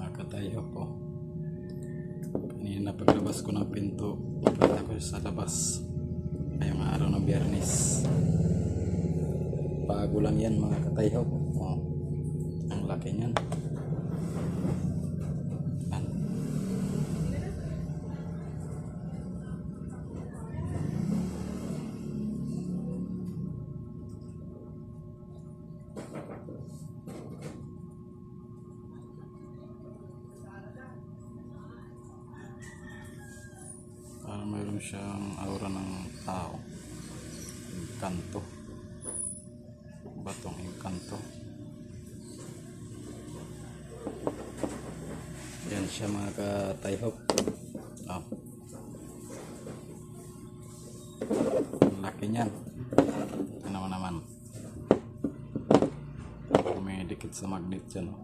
mga katayo ko. Kanina paglabas ko ng pinto, nakita ko sa labas ngayong araw ng Biyernes. Bago lang yan mga katayo ko. Oh, ang laki niyan. Yan. Parang mayroon siyang aura ng tao. Engkanto. Batong engkanto. Yan siya mga katayhop. Oh. Ang laki niyan. Ito naman. May dikit sa magnet dyan. Oh.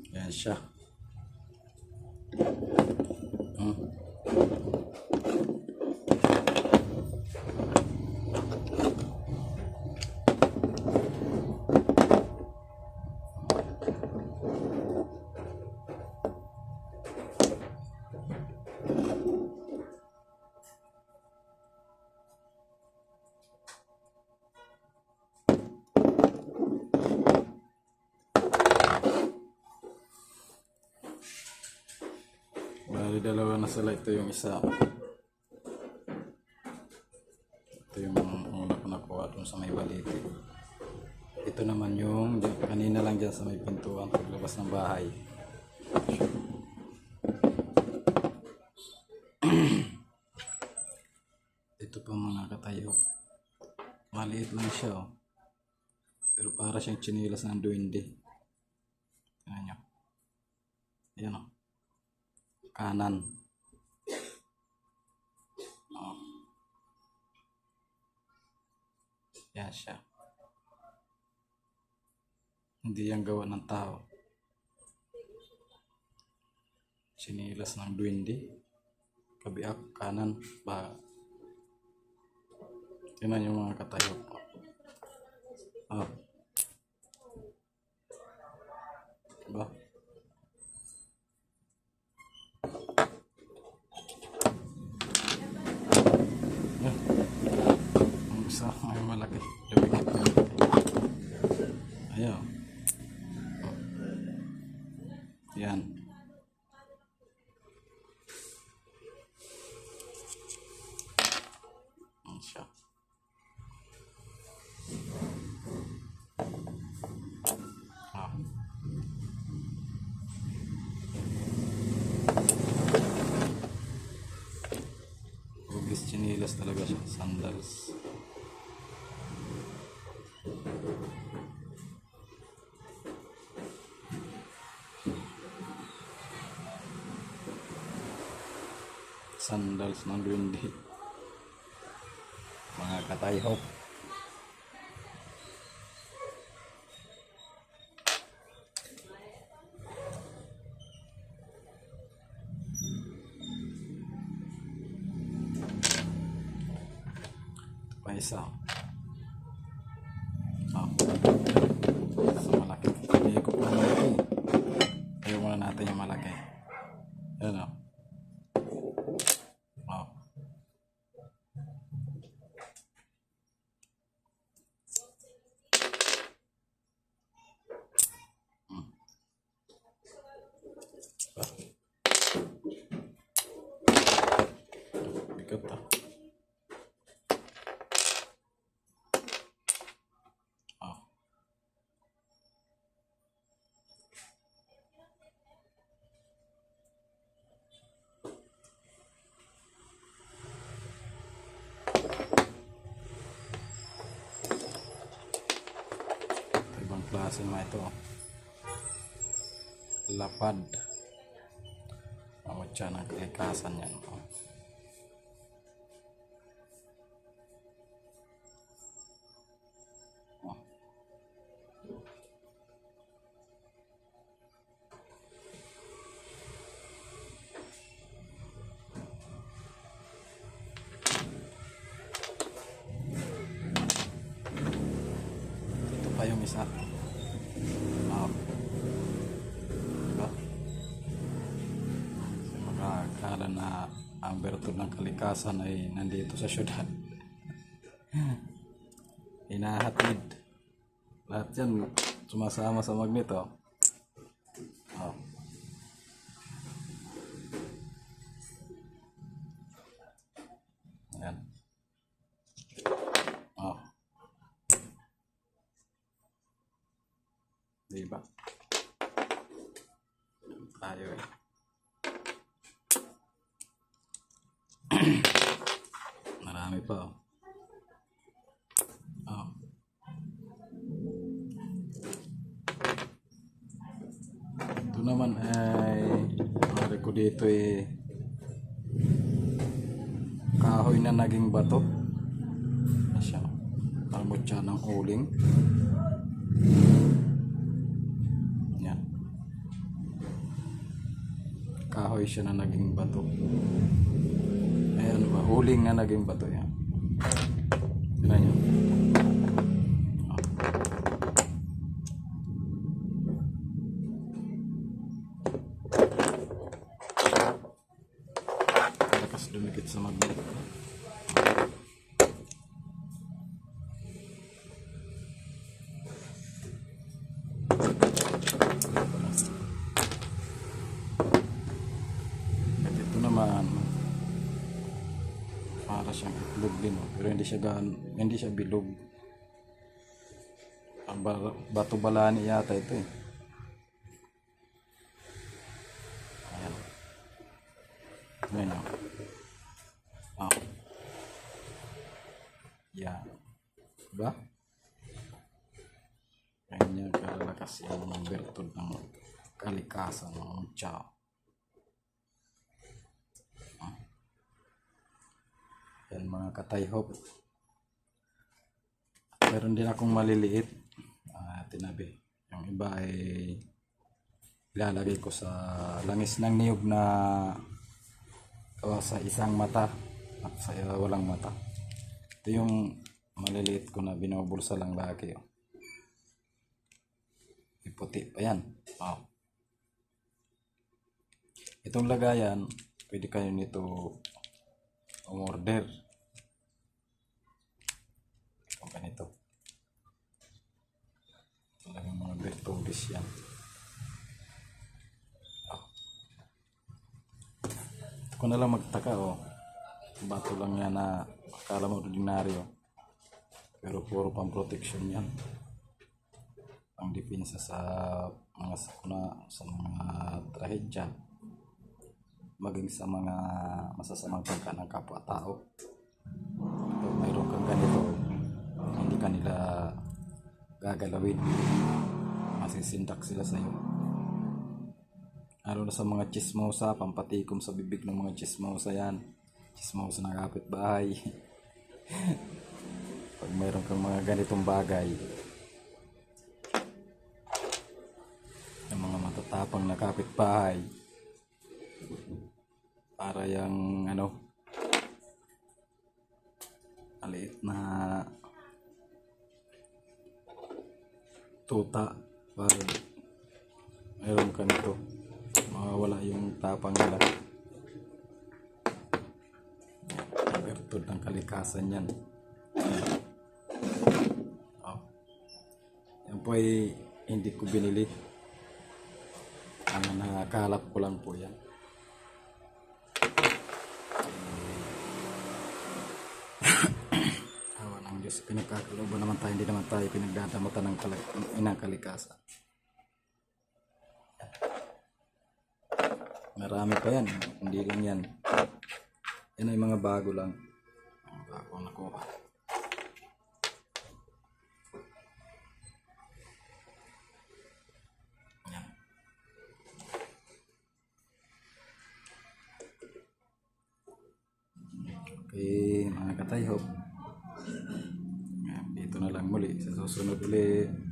Yan siya. Bali dalawa na sila. Ito yung isa. Ito yung una ko nakuha dun sa may baliti. Ito naman yung kanina lang dyan sa may pintuan paglabas ng bahay. Ito pa mga katayo. Maliit lang siya oh. Pero para siyang tsinilas ng duwende. Tingnan nyo. Ayan oh. Kanan. Oh. Yan siya. Hindi yan gawa ng tao. Sinilas ng duwende. Kabiak, kanan, ba. Tingnan yung mga katayo. Oh. Diba? Ang isa ay malaki. Ayaw. Yan. Ang siya. Ah. Hugis chinilas talaga siya. Sandals. Sandals ng duwende. Mga katayhop. Ito pa isa. Oh. Sa malaki. Iikot na malaki. Ayaw muna natin yung malaki. Ayan o. Oh. Bigat ah. Oh. Ibang klase naman ito. Lapad. Awat siya ng kalikasan yan. Oh. Oh. Ito pa yung isa. Oh. Diba? Akala na ang bertud ng kalikasan ay nandito sa syudad. Hinahatid. Lahat yan sumasama sa magneto. Oh. Ayan. Oh. Diba? Tayo eh. Marami pa oh. Oh. Ito naman ay mali ko dito eh kahoy na naging bato. Siya. Talmot siya ng uling. Yan. Kahoy siya na naging bato. Ayan ba, huling na naging bato yan. Tignan nyo. Oh. Lakas dumikit sa magnet. At ito naman para siyang itlog din oh. Pero hindi siya bilog. Ang bato balani yata ito eh. Ayan. Ayan oh. Oh. Yan. Diba? Kanya kalalakas yung bertud ng kalikasan ng Chao. Yan mga katayhop. Meron din akong maliliit tinabi. Yung iba ay ilalagay ko sa langis ng niyog na sa isang mata at sa walang mata. Ito yung maliliit ko na binubulsa lang lagi. Oh. Puti pa yan. Oh. Itong lagayan, pwede kayo nito umorder. Itong ganito. Talagang mga bertudis yan. Oh. Ito ko na lang magtaka oh. Bato lang yan na akala mo ordinaryo. Pero puro pang protection yan. Ang depensa sa mga sakuna, sa mga trahedya, maging sa mga masasamang pagka ng kapwa-tao. Kapag mayroon kang ganito, hindi ka nila gagalawin. Masisindak sila sa iyo. Lalo na sa mga chismosa, pampatikom sa bibig ng mga chismosa yan. Chismosa ng kapitbahay. Pag mayroon kang mga ganitong bagay, yung mga matatapang na kapitbahay, para yung maliit na tuta, para mayroon ka nito, mawawala yung tapang nila. Bertud ng kalikasan yan. Oh. Yan po ay hindi ko binili. Ang nakalap ko lang po yan. Kasi pinagkakalooban naman tayo, hindi naman tayo pinagdadamutan ng inang kalikasan. Marami pa yan, hindi lang yan. Yan ay mga bago lang. Mga bago nakuha. Yan. Okay, mga katayhop. Yan, dito na lang muli. Sa susunod ulit.